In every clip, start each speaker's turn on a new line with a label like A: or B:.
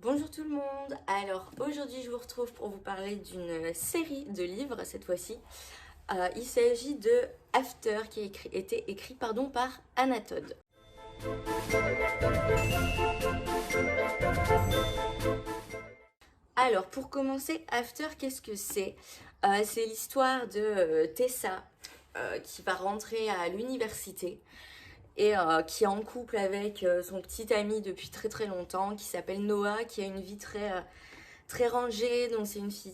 A: Bonjour tout le monde, alors aujourd'hui je vous retrouve pour vous parler d'une série de livres cette fois-ci. Il s'agit de After qui a été écrit par Anna Todd. Alors pour commencer, After qu'est-ce que c'est? C'est l'histoire de Tessa qui va rentrer à l'université et qui est en couple avec son petit ami depuis très très longtemps qui s'appelle Noah, qui a une vie très rangée, donc c'est une fille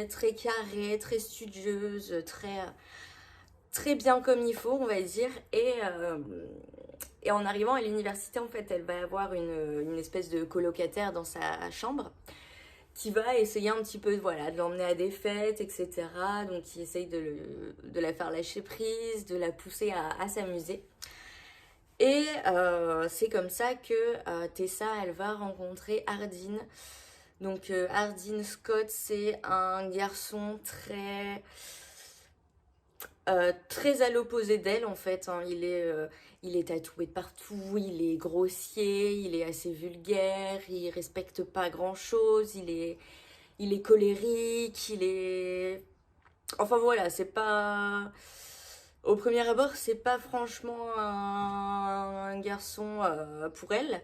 A: très carrée, très studieuse, très bien comme il faut, on va dire. Et en arrivant à l'université, en fait, elle va avoir une espèce de colocataire dans sa chambre qui va essayer un petit peu voilà, de l'emmener à des fêtes, etc. Donc qui essaye de la faire lâcher prise, de la pousser à s'amuser. Et c'est comme ça que Tessa, elle va rencontrer Hardin. Donc Hardin Scott, c'est un garçon très à l'opposé d'elle en fait. Hein. Il est tatoué de partout, il est grossier, il est assez vulgaire, il respecte pas grand-chose, il est colérique, il est... Enfin voilà, c'est pas... Au premier abord, c'est pas franchement un garçon pour elle.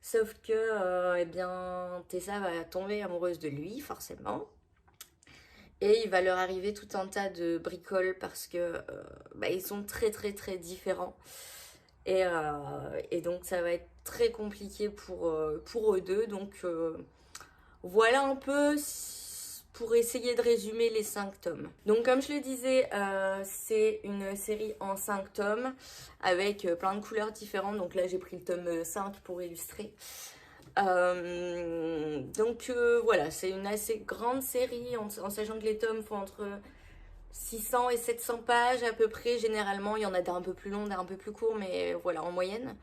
A: Sauf que, eh bien, Tessa va tomber amoureuse de lui, forcément. Et il va leur arriver tout un tas de bricoles parce que ils sont très différents. Et donc ça va être très compliqué pour eux deux. Donc voilà un peu pour essayer de résumer les 5 tomes. Donc comme je le disais, c'est une série en 5 tomes avec plein de couleurs différentes. Donc là j'ai pris le tome 5 pour illustrer. Voilà, c'est une assez grande série en sachant que les tomes font entre 600 et 700 pages à peu près. Généralement, il y en a d'un peu plus long, d'un peu plus court, mais voilà, en moyenne.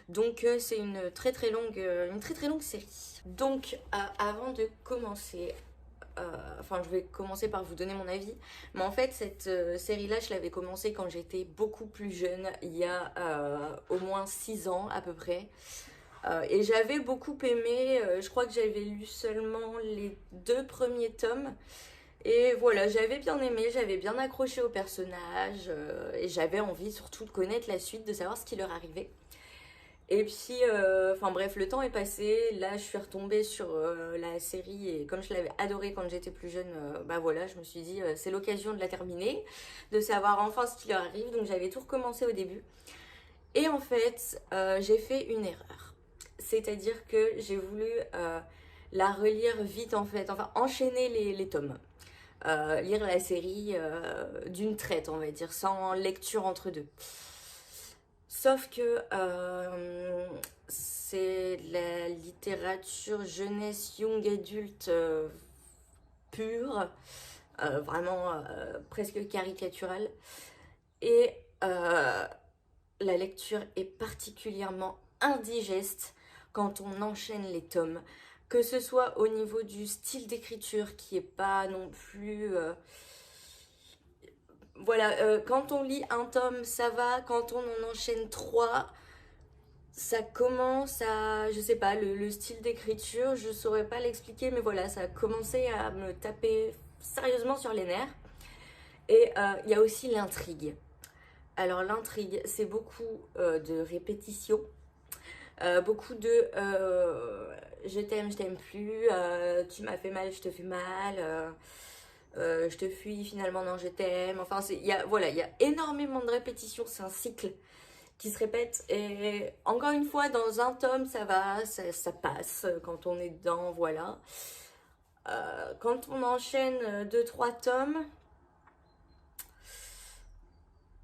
A: Donc c'est une très longue série. Donc avant de commencer, je vais commencer par vous donner mon avis. Mais en fait, cette série-là, je l'avais commencé quand j'étais beaucoup plus jeune, il y a au moins 6 ans à peu près. Et j'avais beaucoup aimé, je crois que j'avais lu seulement les 2 premiers tomes. Et voilà, j'avais bien aimé, j'avais bien accroché au personnage et j'avais envie surtout de connaître la suite, de savoir ce qui leur arrivait. Et puis, bref, le temps est passé. Là, je suis retombée sur la série et comme je l'avais adorée quand j'étais plus jeune, voilà, je me suis dit c'est l'occasion de la terminer, de savoir enfin ce qui leur arrive. Donc j'avais tout recommencé au début. Et en fait, j'ai fait une erreur. C'est-à-dire que j'ai voulu la relire vite en fait, enfin enchaîner les tomes. Lire la série d'une traite, on va dire, sans lecture entre deux. Sauf que c'est la littérature jeunesse, young adulte pure, vraiment presque caricaturale. Et la lecture est particulièrement indigeste quand on enchaîne les tomes, que ce soit au niveau du style d'écriture qui est pas non plus quand on lit un tome ça va, quand on en enchaîne 3 ça commence à, je sais pas, le style d'écriture je saurais pas l'expliquer, mais voilà, ça a commencé à me taper sérieusement sur les nerfs. Et il y a aussi l'intrigue. Alors l'intrigue, c'est beaucoup de répétitions, beaucoup de je t'aime plus, tu m'as fait mal, je te fais mal, je te fuis, finalement non, je t'aime. Enfin, voilà, il y a énormément de répétitions, c'est un cycle qui se répète. Et encore une fois, dans un tome, ça va, ça passe quand on est dedans, voilà. Quand on enchaîne 2-3 tomes,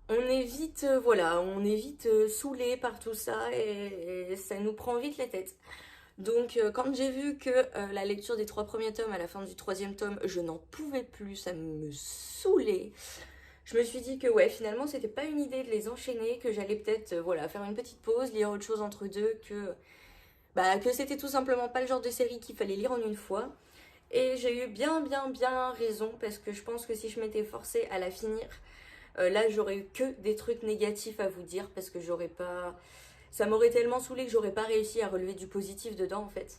A: on est vite saoulé par tout ça et ça nous prend vite la tête. Donc quand j'ai vu que la lecture des 3 premiers tomes, à la fin du 3e tome, je n'en pouvais plus, ça me saoulait. Je me suis dit que ouais, finalement, c'était pas une idée de les enchaîner, que j'allais peut-être faire une petite pause, lire autre chose entre deux, que c'était tout simplement pas le genre de série qu'il fallait lire en une fois. Et j'ai eu bien raison, parce que je pense que si je m'étais forcée à la finir, là j'aurais eu que des trucs négatifs à vous dire, parce que j'aurais pas... Ça m'aurait tellement saoulé que j'aurais pas réussi à relever du positif dedans en fait.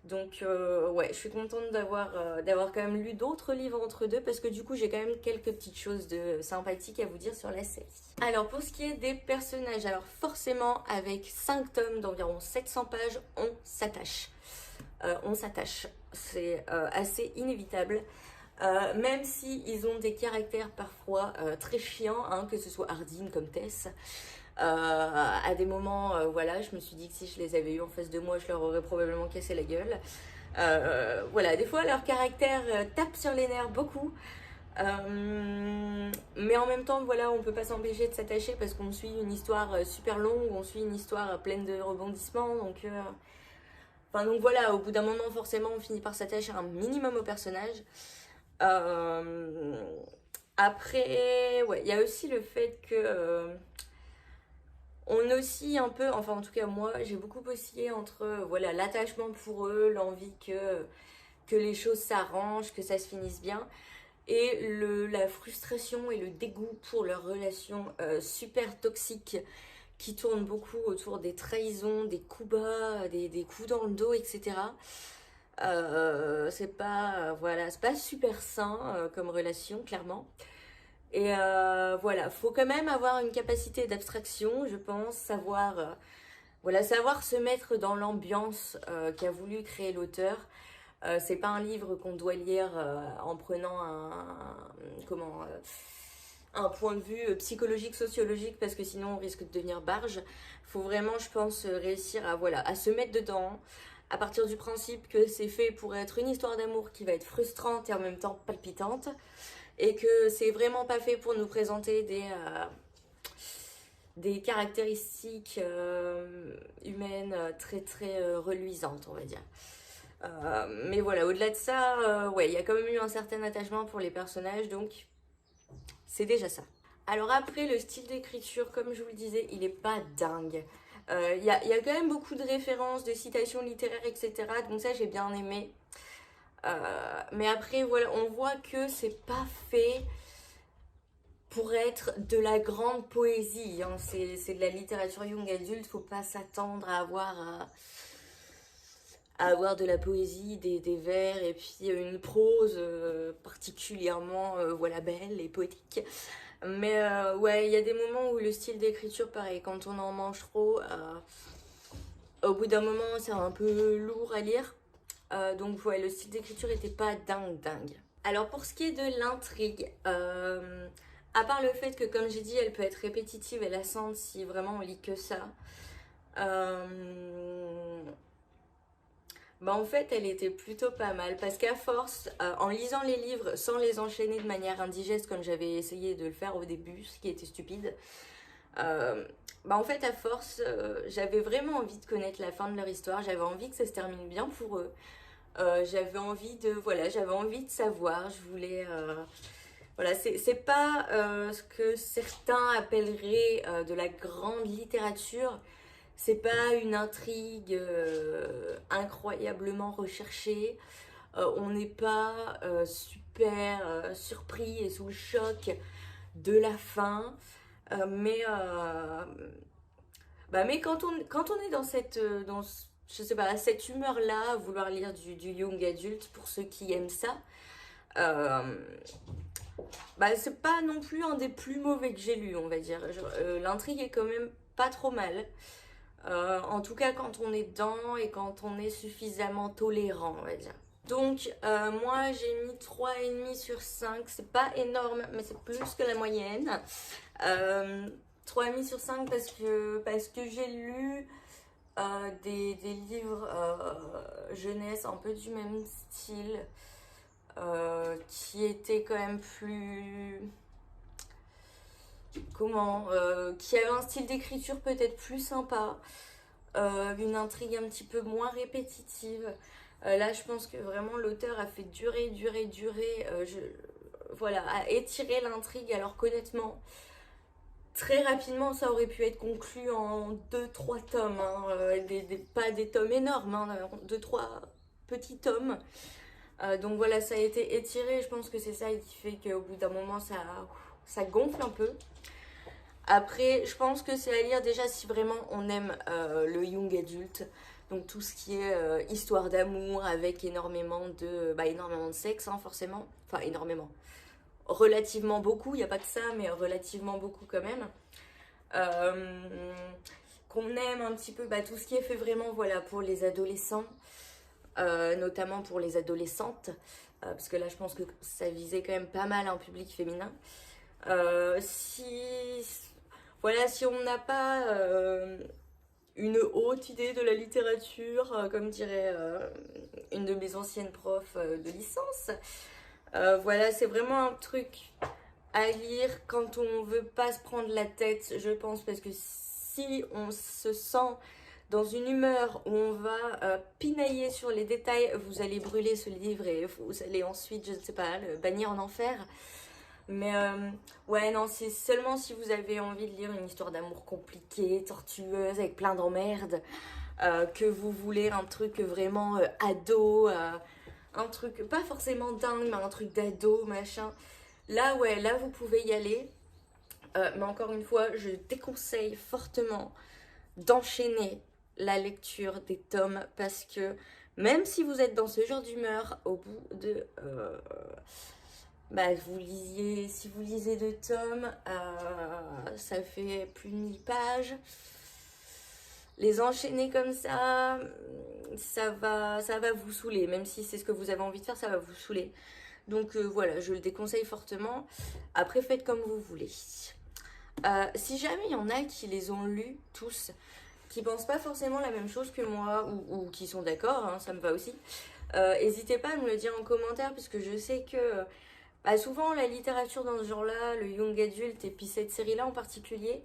A: Donc ouais, je suis contente d'avoir quand même lu d'autres livres entre deux parce que du coup j'ai quand même quelques petites choses de sympathiques à vous dire sur la série. Alors pour ce qui est des personnages, alors forcément avec 5 tomes d'environ 700 pages, on s'attache. C'est assez inévitable. Même si ils ont des caractères parfois très chiants, hein, que ce soit Hardin comme Tess. À des moments, voilà, je me suis dit que si je les avais eu en face de moi, je leur aurais probablement cassé la gueule. Voilà, des fois leur caractère tape sur les nerfs beaucoup. Mais en même temps, voilà, on peut pas s'empêcher de s'attacher parce qu'on suit une histoire super longue, on suit une histoire pleine de rebondissements. Donc voilà, au bout d'un moment, forcément, on finit par s'attacher un minimum au personnage. Euh, Après, ouais, il y a aussi le fait que on oscille un peu, enfin en tout cas moi, j'ai beaucoup oscillé entre voilà l'attachement pour eux, l'envie que les choses s'arrangent, que ça se finisse bien, et la frustration et le dégoût pour leur relation super toxique qui tourne beaucoup autour des trahisons, des coups bas, des coups dans le dos, etc. Voilà, c'est pas super sain comme relation, clairement. Et voilà, faut quand même avoir une capacité d'abstraction, je pense, savoir se mettre dans l'ambiance qu'a voulu créer l'auteur. C'est pas un livre qu'on doit lire en prenant un point de vue psychologique, sociologique, parce que sinon on risque de devenir barge. Faut vraiment, je pense, réussir à se mettre dedans, à partir du principe que c'est fait pour être une histoire d'amour qui va être frustrante et en même temps palpitante, et que c'est vraiment pas fait pour nous présenter des caractéristiques humaines très très reluisantes, on va dire. Mais voilà, au-delà de ça, ouais, il y a quand même eu un certain attachement pour les personnages, donc c'est déjà ça. Alors après, le style d'écriture, comme je vous le disais, il est pas dingue. Il y a quand même beaucoup de références, de citations littéraires, etc. Donc ça, j'ai bien aimé. Mais après, voilà, on voit que c'est pas fait pour être de la grande poésie. Hein. C'est de la littérature young adulte, faut pas s'attendre à avoir de la poésie, des vers et puis une prose particulièrement voilà, belle et poétique. Mais ouais, il y a des moments où le style d'écriture, pareil, quand on en mange trop, au bout d'un moment, c'est un peu lourd à lire. Donc ouais, le style d'écriture était pas dingue. Alors pour ce qui est de l'intrigue, à part le fait que comme j'ai dit, elle peut être répétitive et lassante si vraiment on lit que ça. Bah en fait, elle était plutôt pas mal parce qu'à force, en lisant les livres sans les enchaîner de manière indigeste comme j'avais essayé de le faire au début, ce qui était stupide, bah en fait à force, j'avais vraiment envie de connaître la fin de leur histoire, j'avais envie que ça se termine bien pour eux. J'avais envie de savoir, je voulais voilà, c'est pas ce que certains appelleraient de la grande littérature. C'est pas une intrigue incroyablement recherchée. On n'est pas super surpris et sous le choc de la fin. Mais quand on est dans je sais pas, cette humeur-là, vouloir lire du young adulte pour ceux qui aiment ça, euh, bah, c'est pas non plus un des plus mauvais que j'ai lu, on va dire. L'intrigue est quand même pas trop mal. En tout cas, quand on est dedans et quand on est suffisamment tolérant, on va dire. Donc, moi, j'ai mis 3,5 sur 5. C'est pas énorme, mais c'est plus que la moyenne. 3,5 sur 5 parce que j'ai lu des livres jeunesse un peu du même style qui étaient quand même plus qui avait un style d'écriture peut-être plus sympa, une intrigue un petit peu moins répétitive. Là, je pense que vraiment l'auteur a fait durer, voilà, a étiré l'intrigue, alors qu'honnêtement, très rapidement, ça aurait pu être conclu en 2-3 tomes, hein, pas des tomes énormes, hein, 2-3 petits tomes. Donc voilà, ça a été étiré, je pense que c'est ça qui fait qu'au bout d'un moment, ça gonfle un peu. Après, je pense que c'est à lire déjà si vraiment on aime le young adulte. Donc tout ce qui est histoire d'amour avec énormément de sexe, hein, forcément. Enfin, énormément. Relativement beaucoup, il n'y a pas que ça, mais relativement beaucoup quand même. Qu'on aime un petit peu tout ce qui est fait vraiment pour les adolescents, notamment pour les adolescentes, parce que là je pense que ça visait quand même pas mal un public féminin. Si on n'a pas une haute idée de la littérature, comme dirait une de mes anciennes profs de licence, c'est vraiment un truc à lire quand on veut pas se prendre la tête, je pense, parce que si on se sent dans une humeur où on va pinailler sur les détails, vous allez brûler ce livre et vous allez ensuite, je ne sais pas, le bannir en enfer. Mais non, c'est seulement si vous avez envie de lire une histoire d'amour compliquée, tortueuse, avec plein d'emmerdes, que vous voulez un truc vraiment ado, un truc pas forcément dingue, mais un truc d'ado, machin. Là, vous pouvez y aller. Mais encore une fois, je déconseille fortement d'enchaîner la lecture des tomes parce que même si vous êtes dans ce genre d'humeur, au bout de... si vous lisez 2 tomes, ça fait plus de 1000 pages. Les enchaîner comme ça va vous saouler. Même si c'est ce que vous avez envie de faire, ça va vous saouler. Donc je le déconseille fortement. Après, faites comme vous voulez. Si jamais il y en a qui les ont lus tous, qui pensent pas forcément la même chose que moi, ou qui sont d'accord, hein, ça me va aussi, n'hésitez pas à me le dire en commentaire, puisque je sais que souvent la littérature dans ce genre-là, le young adult, et puis cette série-là en particulier,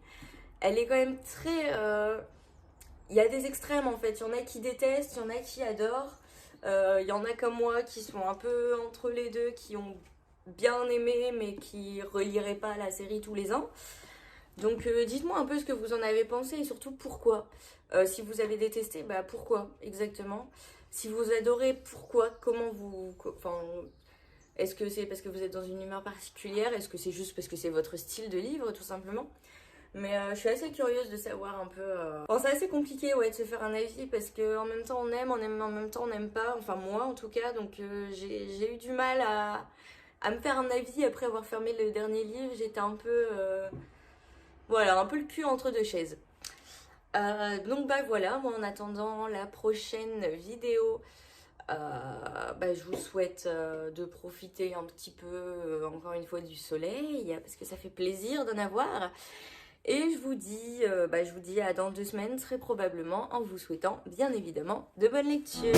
A: elle est quand même très... Il y a des extrêmes en fait, il y en a qui détestent, il y en a qui adorent. Il y en a comme moi qui sont un peu entre les deux, qui ont bien aimé mais qui reliraient pas la série tous les ans. Donc dites-moi un peu ce que vous en avez pensé et surtout pourquoi. Si vous avez détesté, pourquoi exactement. Si vous adorez, pourquoi, comment vous... est-ce que c'est parce que vous êtes dans une humeur particulière? Est-ce que c'est juste parce que c'est votre style de livre tout simplement? Mais je suis assez curieuse de savoir un peu... c'est assez compliqué de se faire un avis parce qu'en même temps on aime, en même temps on n'aime pas. Enfin moi en tout cas, donc j'ai eu du mal à me faire un avis après avoir fermé le dernier livre. J'étais un peu... un peu le cul entre 2 chaises. Donc moi en attendant la prochaine vidéo, je vous souhaite de profiter un petit peu encore une fois du soleil, parce que ça fait plaisir d'en avoir. Et je vous dis à dans 2 semaines très probablement, en vous souhaitant bien évidemment de bonnes lectures.